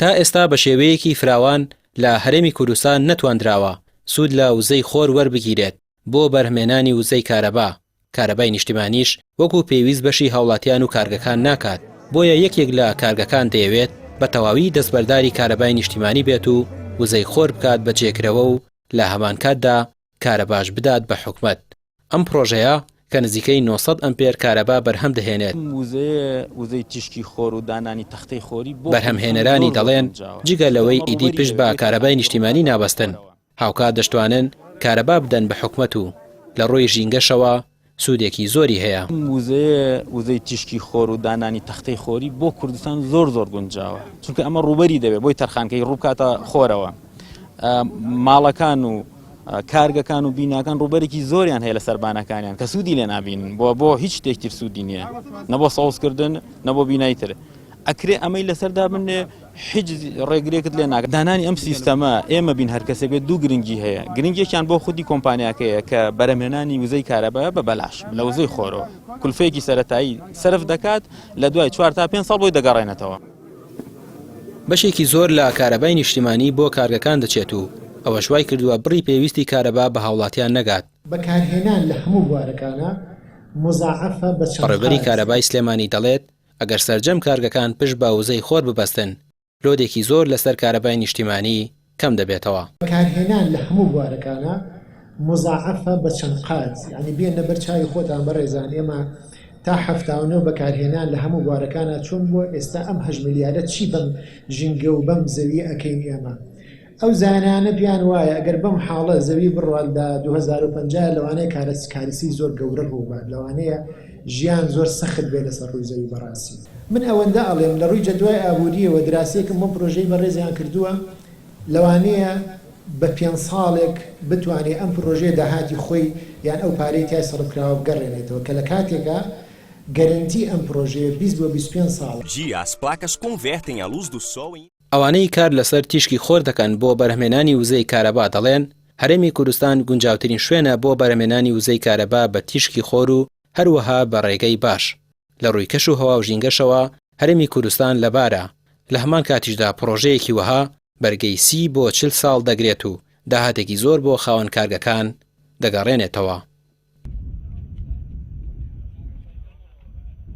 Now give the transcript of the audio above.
تا ئێستا بە شێوەیەکی فراوان لە هەرێمی کوردستان نەتواندراوە سوود لە وزەی خۆر وەربگیرێت بۆ بەرهەمهێنانی وزەی کارەبای نیشتیمانیش وەکو پێویست بەشی هاوڵاتیان و کارگەکان ناکات بۆیە یەکێک لە کارگەکان دەیەوێت بە تەواوی دەستبەرداری کارەبای نیشتیمانی بێت و وزەی خۆر بکات بە جێکرەوە و لە هەمان کاتدا کارە باش بدات بە حکومەت. ئەم پرۆژەیە کە نزیکەی 900 ئەمپێر کارەبا بەرهەم دەهێنێت. وزەی تیشکی خۆر و دانانی تەختەی خۆری بەرهەمهێنەرانی دەڵێن جگە لەوەی ئیدی پشت بە کارەبای نیشتیمانی نابەستن هاوکات دەشتوانن کارەبا بدەن بە حکومەت و لە ڕۆی ژینگەشەوە سوودێکی زۆری هەیە. وزەی تیشکی خۆر و دانانی تەختەی خۆری بۆ کوردستان زۆر گونجاوە چونکە ئەمە ڕوبەری دەبێت بۆی تەرخانکەی ڕووبکاتە خۆرەوە. ماڵەکان و کارگەکان و بیناکان ڕوبەرێکی زۆریان هەیە لە سەربانەکانیان کە سوودی لێ نابینن بۆ هیچ شتێکتر سوودی نییە نەبۆ سەوزکردن نەبۆ بینایتر ئەکرێ ئەمەی لەسەردا بنێ هیچ ڕێگرێکت لێ ناکات. دانانی ئەم سیستەمە ئێمە بین هەر کەسێک بێت دوو گرنگی هەیە. گرنگێکیان بۆ خودی کۆمپانیاکەیە کە بەرهەمهێنانی وزەی کارەبایە بە بەلاش لە وزەی خۆرەوە کولفەیەکی سەرەتایی سەرف دەکات لە دوای 4 تا 5 ساڵ بۆی دەگەڕێنێتەوە. بەشێکی زۆر لە کارەبای نیشتیمانی بۆ کارگەکان دەچێت و ئەوە شوای کردووە بڕی پێویستی کارەبا بە هاوڵاتیان نەگات. بەکارهێنان لە هەموو بوارەکانە مزاعەفە بە چەند ڕێبەری کارەبای سلێمانی دەڵێت ئەگەر سەرجەم کارگەکان پشت بە وزەی خۆر ببەستن لۆدێکی زۆر لەسەر کارەبای نیشتیمانی کەم دەبێتەوە. بەکارهێنان لە هەموو بوارەکانە مزاعەفە بە چەند قات یعنی بێنە بەر چاوی خۆتان بەڕێزان ئێمە تا 79 بەکارهێنان لە هەموو بوارەکانە چۆن بۆ ئێستا ئەم 8 میلیارد چی بەم ژینگە و بەم زەوی ئەەکەین ئێمە. ئەو زانانە پیان وایە ئەگەر بەم حاڵە زەوی بڕوالدا 2050 لەوانەیە کارەسی زۆر گەورە ڕووبات لەوانەیە ژیان زۆر سەخت بێ لەسەر ڕووی زەوی بەڕاستی. من ئەوەندە ئەڵێم لە ڕووی جەدوای ئابووریەوە دراسەیەکم بۆ پرۆژەی بەڕێزیان کردووە لەوانەیە بە 5 ساڵێک بتوانێت ئەم پرۆژەیە داهاتی خۆی یان ئەو پارەی تای سەرفکراوە بگەڕێنێتەوە کە لە کاتێکە گەرنتی ئەم پرۆژەیە 20 بۆ 25 ساڵ. ئەوانەی کار لەسەر تیشکی خۆر دەکەن بۆ بەرهەمهێنانی وزەی کارەبا دەڵێن هەرێمی کوردستان گونجاوترین شوێنە بۆ بەرهەمهێنانی وزەی کارەبا بە تیشکی خۆر و هەروەها بە ڕێگەی باش. لە ڕووی کەش و هەوا و ژینگەشەوە هەرێمی کوردستان لەبارە لە هەمان کاتیشدا پرۆژەیەکی وەها بەرگەی 30 بۆ 40 ساڵ دەگرێت و داهاتێکی زۆر بۆ خاوەن کارگەکان دەگەڕێنێتەوە.